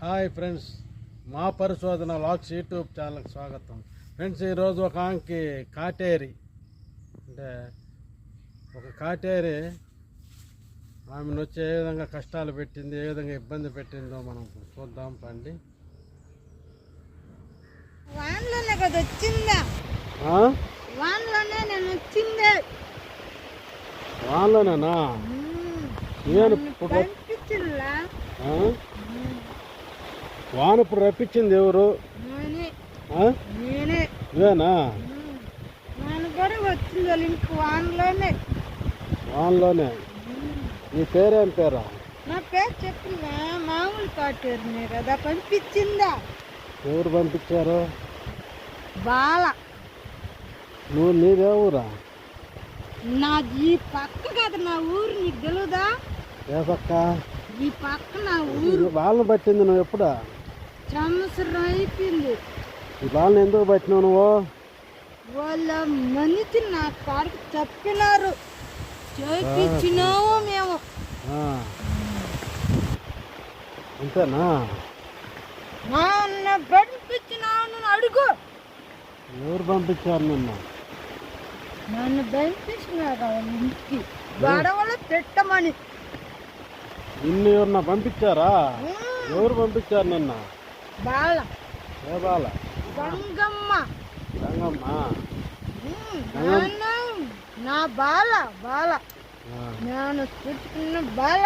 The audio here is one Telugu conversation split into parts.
హాయ్ ఫ్రెండ్స్, మా పరిశోధన లాక్స్ యూట్యూబ్ ఛానల్కి స్వాగతం. ఫ్రెండ్స్, ఈరోజు ఒక ఆమెకి కాటేరి అంటే ఒక కాటేరి ఆమెను వచ్చి ఏ విధంగా కష్టాలు పెట్టింది, ఏ విధంగా ఇబ్బంది పెట్టిందో మనం చూద్దాం పండి. వాన్లోనే కదా వచ్చిందా? వాన్లోనే నేను వచ్చిందే. వాన్లోనేనా? పంపించిందా? వాన ఇప్పుడు రప్పించింది ఎవరు? నేనే. ఇవేనా? వాన కూడా వచ్చింది వాళ్ళ ఇంటికి వాన్లోనే. నీ పేరేం పేరా? నా పేరు చెప్పిందా? మామూలు కాటేరునే కదా. పంపించిందా? ఎవరు పంపించారు? బాల. నీదే ఊరా? నాది ఈ పక్క కదా నా ఊరు, నీకు తెలుదా? ఏ పక్క? ఈ పక్క నా ఊరు. బాలను పట్టింది నువ్వు ఎప్పుడా? సంవత్సరం అయిపోయింది. ఈ బాలను ఎందుకు పట్టినావు నువ్వు? వాళ్ళ మనిషి నా కాడికి చెప్పినారు, చేపించినాము మేము. అంతేనా? పంపించినావు అడుగు. ఎవరు పంపించారు నిన్ను? నన్ను పంపించినారు వాళ్ళ ఇంటికి గొడవలు పెట్టమని. నిన్ను ఎవరన్నా పంపించారా? ఎవరు పంపించారు నిన్న? బాల. ఏ బాల? గంగమ్మ. గంగమ్మ? నా బాల నేను చుట్టుకున్న బాల.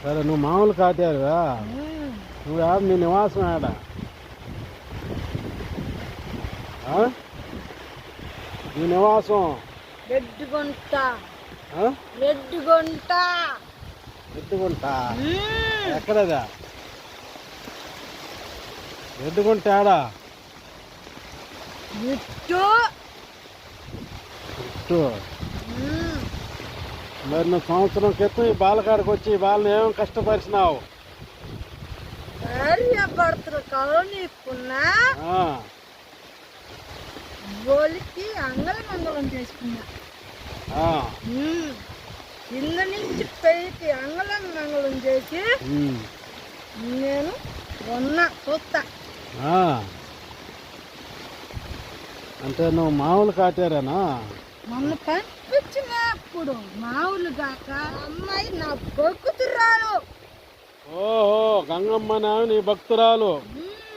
సరే, నువ్వు మామూలు కాటారుగా? నువ్వు ఆడ నీ నివాసం ఆడ? నీ నివాసం రెడ్డిగుంట. రెడ్డిగుంట ఎక్కడదా? రెడ్డిగుంట ఆడా? ఇట్టు. మరి నువ్వు సంవత్సరం క్రితం ఈ బాలకాడికి వచ్చి ఈ బాలను ఏమేమి కష్టపరిచినావు? భార్యాభర్తలు కలనీకున్నా గోలికి అంగళమంగళం చేసుకున్నా. కింద నుంచి పైకి అంగళమంగళం చేసి నేను ఉన్నా చూస్తా. అంటే నువ్వు మామూలు కాటారేనా? మొన్న పంపించినప్పుడు మామూలు కాక అమ్మాయి నా భక్తురాలు. ఓహో, గంగమ్మనా నీ భక్తురాలు?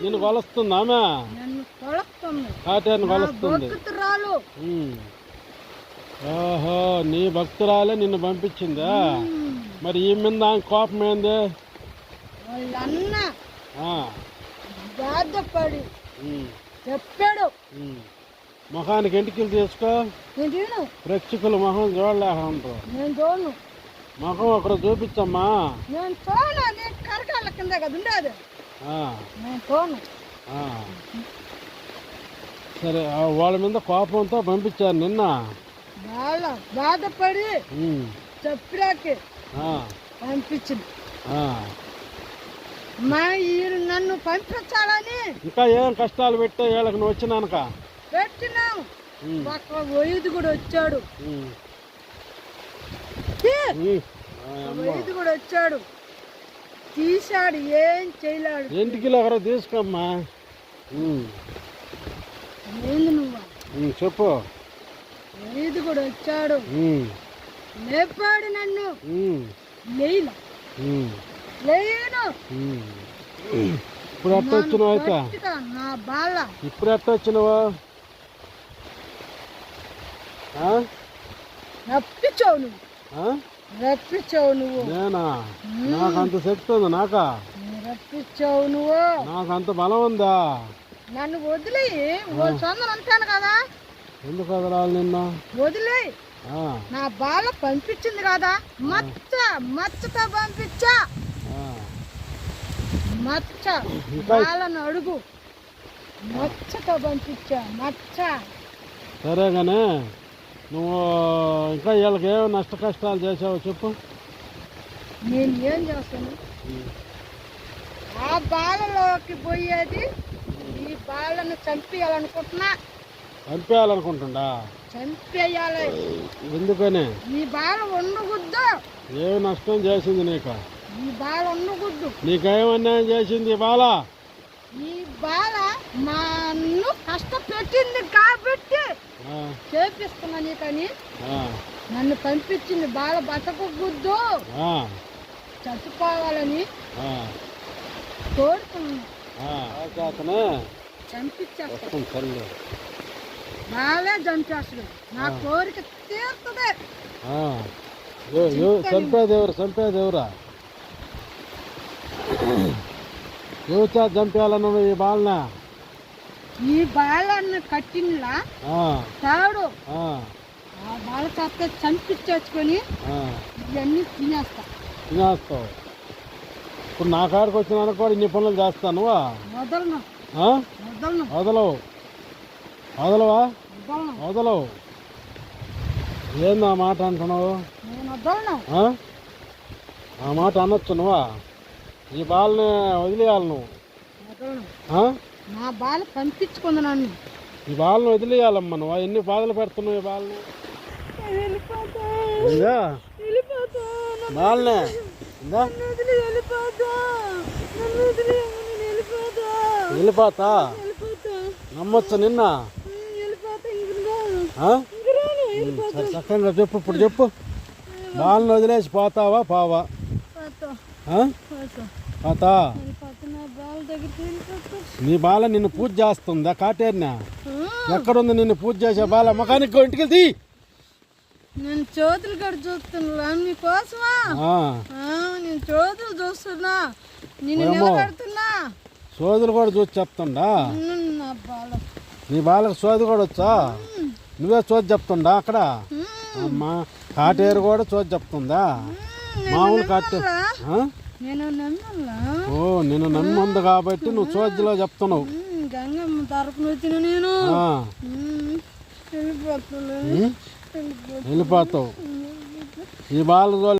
నిన్ను కొలుస్తుందామె? నన్ను కొలుస్తుంది. కాటేరుని కొలుస్తుంది. భక్తురాలు. ఓహో, నీ భక్తురాలే నిన్ను పంపించిందా? మరి ఈ మీద కోపం ఏంది? వాళ్ళన్న బాధపడి చెప్పాడు. ముఖానికి ఎంటికలు తీసుకో. ప్రేక్షకులు మొహం చూడలేకుంటారు. నేను చూడను. ముఖం అక్కడ చూపించమ్మా. నేను చూడను. నేను కరకాల కింద కదా ఉండేది. నేను చూడను. సరే, వాళ్ళ మీద కోపంతో పంపించారు నిన్న. వాళ్ళ బాధపడి చెప్పాకే పంపించింది. మా వీళ్ళు నన్ను పంపించాలని ఇంకా ఏం కష్టాలు పెట్టా వీళ్ళకి నువ్వు వచ్చినాక? పెట్టినాము. ఒక వైద్యు కూడా వచ్చాడు. వైద్యు కూడా వచ్చాడు, తీశాడు, ఏం చేయలేడు. ఇంటికి ఒకరు తీసుకోమ్మా. ఏంది నువ్వా? చెప్పు. వైద్యు కూడా వచ్చాడు, లేపాడు నన్ను. లేను. ఇప్పుడు ఎట్ట వచ్చినావు? అయితే నా బాల. ఇప్పుడు ఎట్ట వచ్చినావా? రప్పించావు నువ్వు. నేనా? నాకు అంత శక్తి ఉంది? రప్పించావు నువ్వు. నాకు అంత బలం ఉందా? నన్ను వదిలే. సొందరం అంటాను కదా. ఎందుకు వదలాలి నిన్న? వదిలే. నా బాల పంపించింది కదా, మచ్చతో పంపించా. మచ్చ బాలను అడుగు. మచ్చతో పంపించా. సరేగానే, నువ్వు ఇంకా వీళ్ళకి ఏమో నష్ట కష్టాలు చేసావు చెప్పు. నేను ఏం చేస్తాను? ఆ బాలలోకి పోయేది ఈ బాలను చంపేయాలనుకుంటున్నా. ఎందుకని? ఈ బాల ఉండకూడదు. ఏ నష్టం చేసింది నీకు? ఈ బాల ఉండకూడదు. నీకేమన్యాయం చేసింది బాల? ఈ బాల నన్ను కష్టపెట్టింది కాబట్టి చేపిస్తున్నా నీకని నన్ను పంపించింది. బాల బతకూడదు, చచ్చిపోవాలని కోరుకున్నాను. చంపించేస్తాను, బాలే చంపేస్తాడు. నా కోరిక తీరుతుంది. చంపేదేవరా ఎవరు చంపేయాలన్న ఈ బాలన? ఈ బాలన్న కట్టినలా తాడు ఆ బాల చేస్తే చంపించేసుకొని ఇవన్నీ తినేస్తావు. ఇప్పుడు నా కాడికి వచ్చిన కూడా ఇన్ని పనులు చేస్తాను. వదలవు ఏంది ఆ మాట అంటున్నావు? ఆ మాట అనొచ్చు నువ్వా? ఈ బాలని వదిలేయాలి నువ్వు. నా బాల పంపించుకుంది నన్ను. ఈ బాలను వదిలేయాలమ్మా నువ్వు. ఎన్ని బాధలు పెడుతున్నావు ఈ బాలని? బాలనే వెళ్ళిపోతా నమ్మొచ్చు నిన్న? చక్కగా చెప్పు. ఇప్పుడు చెప్పు, బాలను వదిలేసి పోతావా పావా? పోతా. నీ బాల నిన్ను పూజ చేస్తుందా? కాటేరినా ఎక్కడుంది నిన్ను పూజ చేసే బాల? ముఖానికి ఇంటికి వెళ్తీ. నేను చోతులు కూడా చూస్తున్నా మీకోసమా. నేను చోతులు చూస్తున్నా, నేను నిలబడుతున్నా. సోదులు కూడా చూసి చెప్తుండా? నీ బాలకు సోది కూడా వచ్చా? నువ్వే చోటు చెప్తుండా అక్కడ? అమ్మా కాటేరు కూడా చోటు చెప్తుందా? మామూలు కాటేరు నేను నమ్ముంది కాబట్టి నువ్వు చోద్యలో చెప్తున్నావు. గంగమ్మ తరపున వచ్చిన నేను వెళ్ళిపోతావు. ఈ బాల